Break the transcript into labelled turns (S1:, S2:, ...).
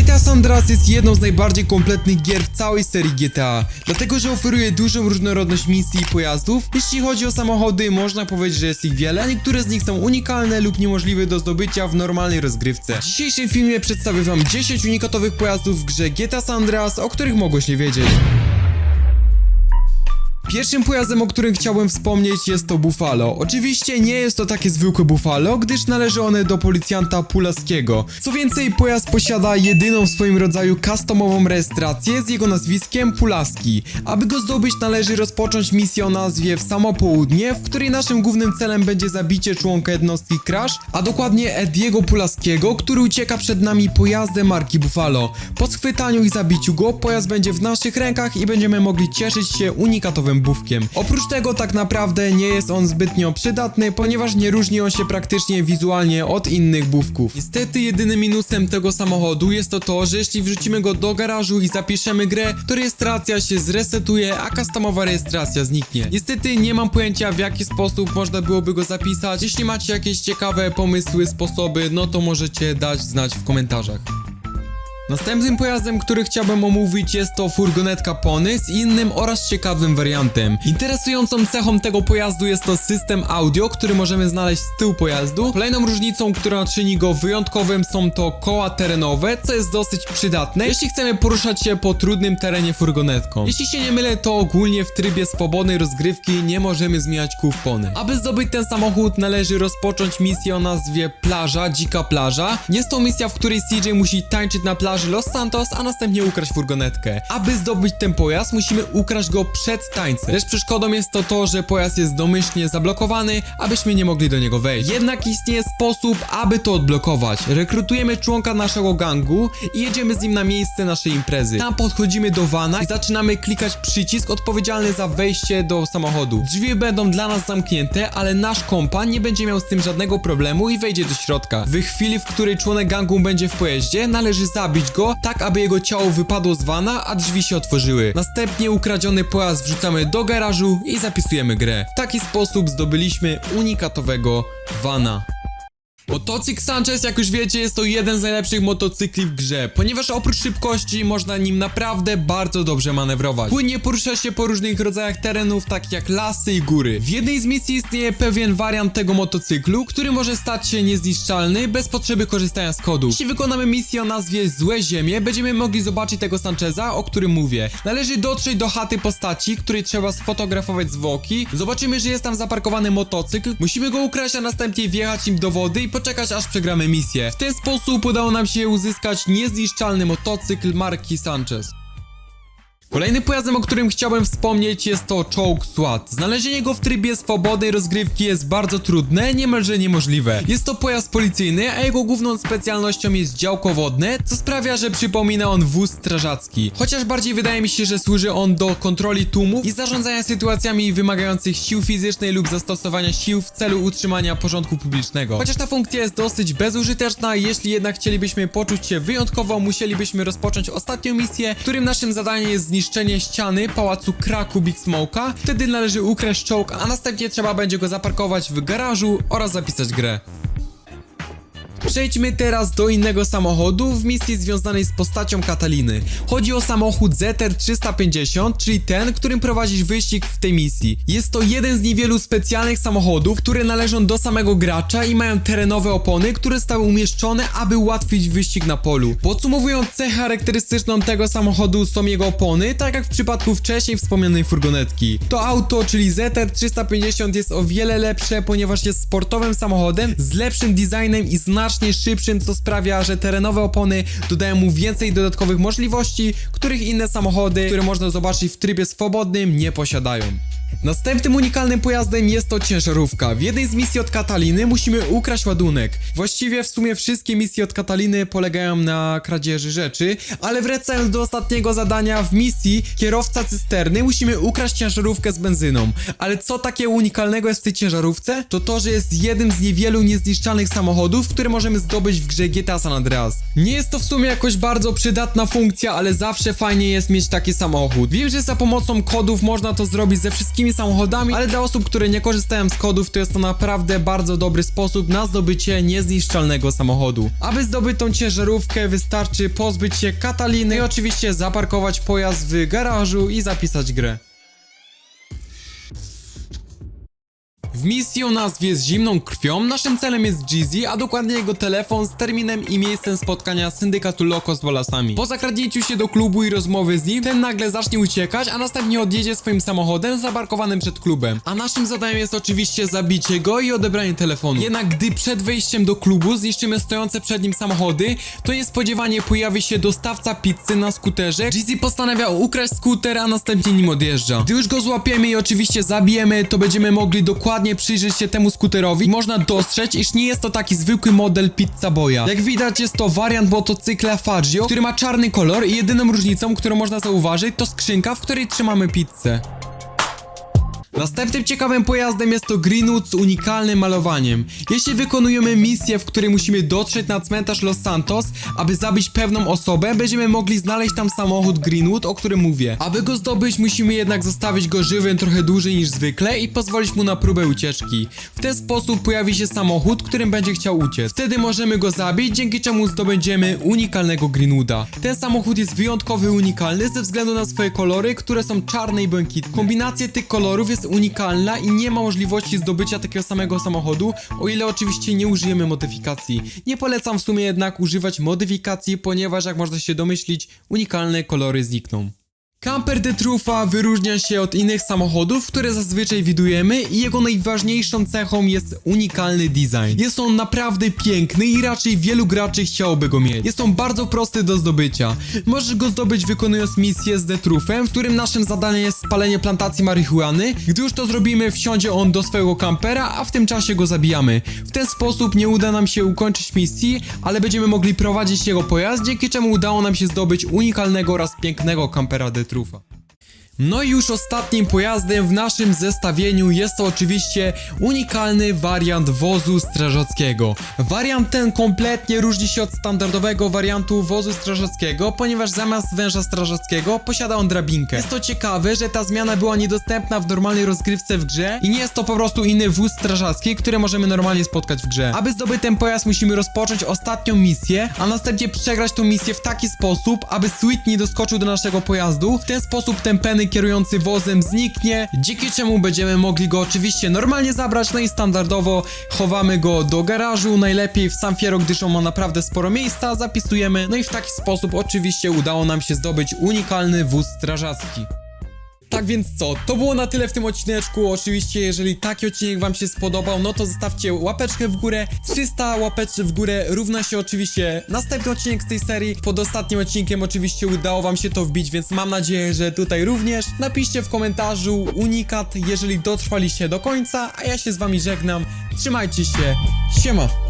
S1: GTA San Andreas jest jedną z najbardziej kompletnych gier w całej serii GTA, dlatego że oferuje dużą różnorodność misji i pojazdów. Jeśli chodzi o samochody, można powiedzieć, że jest ich wiele, a niektóre z nich są unikalne lub niemożliwe do zdobycia w normalnej rozgrywce. W dzisiejszym filmie przedstawię wam 10 unikatowych pojazdów w grze GTA San Andreas, o których mogłeś nie wiedzieć. Pierwszym pojazdem, o którym chciałbym wspomnieć, jest to Buffalo. Oczywiście nie jest to takie zwykłe Buffalo, gdyż należy one do policjanta Pulaskiego. Co więcej, pojazd posiada jedyną w swoim rodzaju customową rejestrację z jego nazwiskiem Pulaski. Aby go zdobyć, należy rozpocząć misję o nazwie W samo południe, w której naszym głównym celem będzie zabicie członka jednostki Crash, a dokładnie Ediego Pulaskiego, który ucieka przed nami pojazdem marki Buffalo. Po schwytaniu i zabiciu go, pojazd będzie w naszych rękach i będziemy mogli cieszyć się unikatowym bufkiem. Oprócz tego tak naprawdę nie jest on zbytnio przydatny, ponieważ nie różni on się praktycznie wizualnie od innych bufków. Niestety jedynym minusem tego samochodu jest to, że jeśli wrzucimy go do garażu i zapiszemy grę, to rejestracja się zresetuje, a customowa rejestracja zniknie. Niestety nie mam pojęcia, w jaki sposób można byłoby go zapisać. Jeśli macie jakieś ciekawe pomysły, sposoby, no to możecie dać znać w komentarzach. Następnym pojazdem, który chciałbym omówić, jest to furgonetka Pony z innym oraz ciekawym wariantem. Interesującą cechą tego pojazdu jest to system audio, który możemy znaleźć z tyłu pojazdu. Kolejną różnicą, która czyni go wyjątkowym, są to koła terenowe, co jest dosyć przydatne, jeśli chcemy poruszać się po trudnym terenie furgonetką. Jeśli się nie mylę, to ogólnie w trybie swobodnej rozgrywki nie możemy zmieniać kół w Pony. Aby zdobyć ten samochód, należy rozpocząć misję o nazwie Plaża, Dzika Plaża. Jest to misja, w której CJ musi tańczyć na plaży Los Santos, a następnie ukraść furgonetkę. Aby zdobyć ten pojazd, musimy ukraść go przed tańcem. Lecz przeszkodą jest to, że pojazd jest domyślnie zablokowany, abyśmy nie mogli do niego wejść. Jednak istnieje sposób, aby to odblokować. Rekrutujemy członka naszego gangu i jedziemy z nim na miejsce naszej imprezy. Tam podchodzimy do vana i zaczynamy klikać przycisk odpowiedzialny za wejście do samochodu. Drzwi będą dla nas zamknięte, ale nasz kompan nie będzie miał z tym żadnego problemu i wejdzie do środka. W chwili, w której członek gangu będzie w pojeździe, należy zabić go, tak aby jego ciało wypadło z vana, a drzwi się otworzyły. Następnie ukradziony pojazd wrzucamy do garażu i zapisujemy grę. W taki sposób zdobyliśmy unikatowego vana. Motocykl Sanchez, jak już wiecie, jest to jeden z najlepszych motocykli w grze, ponieważ oprócz szybkości można nim naprawdę bardzo dobrze manewrować. Płynnie porusza się po różnych rodzajach terenów, takich jak lasy i góry. W jednej z misji istnieje pewien wariant tego motocyklu, który może stać się niezniszczalny bez potrzeby korzystania z kodu. Jeśli wykonamy misję o nazwie Złe Ziemie, będziemy mogli zobaczyć tego Sancheza, o którym mówię. Należy dotrzeć do chaty postaci, której trzeba sfotografować zwłoki. Zobaczymy, że jest tam zaparkowany motocykl. Musimy go ukraść, a następnie wjechać nim do wody i poczekać, aż przegramy misję. W ten sposób udało nam się uzyskać niezniszczalny motocykl marki Sanchez. Kolejnym pojazdem, o którym chciałbym wspomnieć, jest to czołg SWAT. Znalezienie go w trybie swobodnej rozgrywki jest bardzo trudne, niemalże niemożliwe. Jest to pojazd policyjny, a jego główną specjalnością jest działko wodne, co sprawia, że przypomina on wóz strażacki. Chociaż bardziej wydaje mi się, że służy on do kontroli tłumów i zarządzania sytuacjami wymagających sił fizycznej lub zastosowania sił w celu utrzymania porządku publicznego. Chociaż ta funkcja jest dosyć bezużyteczna, jeśli jednak chcielibyśmy poczuć się wyjątkowo, musielibyśmy rozpocząć ostatnią misję, którym naszym zadaniem jest zniszczenie ściany pałacu Kraku Big Smoke'a. Wtedy należy ukraść czołg, a następnie trzeba będzie go zaparkować w garażu oraz zapisać grę. Przejdźmy teraz do innego samochodu w misji związanej z postacią Kataliny. Chodzi o samochód ZR 350, czyli ten, którym prowadzisz wyścig w tej misji. Jest to jeden z niewielu specjalnych samochodów, które należą do samego gracza i mają terenowe opony, które zostały umieszczone, aby ułatwić wyścig na polu. Podsumowując, cechę charakterystyczną tego samochodu są jego opony, tak jak w przypadku wcześniej wspomnianej furgonetki. To auto, czyli ZR 350, jest o wiele lepsze, ponieważ jest sportowym samochodem z lepszym designem i znacznie szybszym, co sprawia, że terenowe opony dodają mu więcej dodatkowych możliwości, których inne samochody, które można zobaczyć w trybie swobodnym, nie posiadają. Następnym unikalnym pojazdem jest to ciężarówka. W jednej z misji od Kataliny musimy ukraść ładunek. Właściwie w sumie wszystkie misje od Kataliny polegają na kradzieży rzeczy, ale wracając do ostatniego zadania, w misji kierowca cysterny musimy ukraść ciężarówkę z benzyną. Ale co takiego unikalnego jest w tej ciężarówce? To, że jest jednym z niewielu niezniszczalnych samochodów, które możemy zdobyć w grze GTA San Andreas. Nie jest to w sumie jakoś bardzo przydatna funkcja, ale zawsze fajnie jest mieć taki samochód. Wiem, że za pomocą kodów można to zrobić ze wszystkimi wszystkimi samochodami, ale dla osób, które nie korzystają z kodów, to jest to naprawdę bardzo dobry sposób na zdobycie niezniszczalnego samochodu. Aby zdobyć tą ciężarówkę, wystarczy pozbyć się Kataliny i oczywiście zaparkować pojazd w garażu i zapisać grę. W misji o nazwie z zimną krwią naszym celem jest Jeezy, a dokładnie jego telefon z terminem i miejscem spotkania syndykatu Loco z Wallace'ami. Po zakradnięciu się do klubu i rozmowy z nim, ten nagle zacznie uciekać, a następnie odjedzie swoim samochodem zaparkowanym przed klubem. A naszym zadaniem jest oczywiście zabicie go i odebranie telefonu. Jednak gdy przed wejściem do klubu zniszczymy stojące przed nim samochody, to niespodziewanie pojawi się dostawca pizzy na skuterze. Jeezy postanawia ukraść skuter, a następnie nim odjeżdża. Gdy już go złapiemy i oczywiście zabijemy, to będziemy mogli dokładnie przyjrzeć się temu skuterowi. Można dostrzec, iż nie jest to taki zwykły model Pizza Boya. Jak widać, jest to wariant motocykla Faggio, który ma czarny kolor i jedyną różnicą, którą można zauważyć, to skrzynka, w której trzymamy pizzę. Następnym ciekawym pojazdem jest to Greenwood z unikalnym malowaniem. Jeśli wykonujemy misję, w której musimy dotrzeć na cmentarz Los Santos, aby zabić pewną osobę, będziemy mogli znaleźć tam samochód Greenwood, o którym mówię. Aby go zdobyć, musimy jednak zostawić go żywym trochę dłużej niż zwykle i pozwolić mu na próbę ucieczki. W ten sposób pojawi się samochód, którym będzie chciał uciec. Wtedy możemy go zabić, dzięki czemu zdobędziemy unikalnego Greenwooda. Ten samochód jest wyjątkowy i unikalny ze względu na swoje kolory, które są czarne i błękitne. Kombinacja tych kolorów jest unikalna i nie ma możliwości zdobycia takiego samego samochodu, o ile oczywiście nie użyjemy modyfikacji. Nie polecam w sumie jednak używać modyfikacji, ponieważ jak można się domyślić, unikalne kolory znikną. Camper The Truffa wyróżnia się od innych samochodów, które zazwyczaj widujemy i jego najważniejszą cechą jest unikalny design. Jest on naprawdę piękny i raczej wielu graczy chciałoby go mieć. Jest on bardzo prosty do zdobycia. Możesz go zdobyć wykonując misję z The Truffem, w którym naszym zadaniem jest spalenie plantacji marihuany. Gdy już to zrobimy, wsiądzie on do swojego kampera, a w tym czasie go zabijamy. W ten sposób nie uda nam się ukończyć misji, ale będziemy mogli prowadzić jego pojazd, dzięki czemu udało nam się zdobyć unikalnego oraz pięknego kampera The Truffa. No i już ostatnim pojazdem w naszym zestawieniu jest to oczywiście unikalny wariant wozu strażackiego. Wariant ten kompletnie różni się od standardowego wariantu wozu strażackiego, ponieważ zamiast węża strażackiego posiada on drabinkę. Jest to ciekawe, że ta zmiana była niedostępna w normalnej rozgrywce w grze i nie jest to po prostu inny wóz strażacki, który możemy normalnie spotkać w grze. Aby zdobyć ten pojazd, musimy rozpocząć ostatnią misję, a następnie przegrać tą misję w taki sposób, aby Sweet nie doskoczył do naszego pojazdu. W ten sposób ten Penny kierujący wozem zniknie, dzięki czemu będziemy mogli go oczywiście normalnie zabrać, no i standardowo chowamy go do garażu, najlepiej w San Fierro, gdyż on ma naprawdę sporo miejsca, zapisujemy, no i w taki sposób oczywiście udało nam się zdobyć unikalny wóz strażacki. Tak więc co, to było na tyle w tym odcineczku. Oczywiście jeżeli taki odcinek wam się spodobał, no to zostawcie łapeczkę w górę. 300 łapeczek w górę równa się oczywiście następny odcinek z tej serii. Pod ostatnim odcinkiem oczywiście udało wam się to wbić, więc mam nadzieję, że tutaj również. Napiszcie w komentarzu unikat, jeżeli dotrwaliście do końca, a ja się z wami żegnam. Trzymajcie się, siema!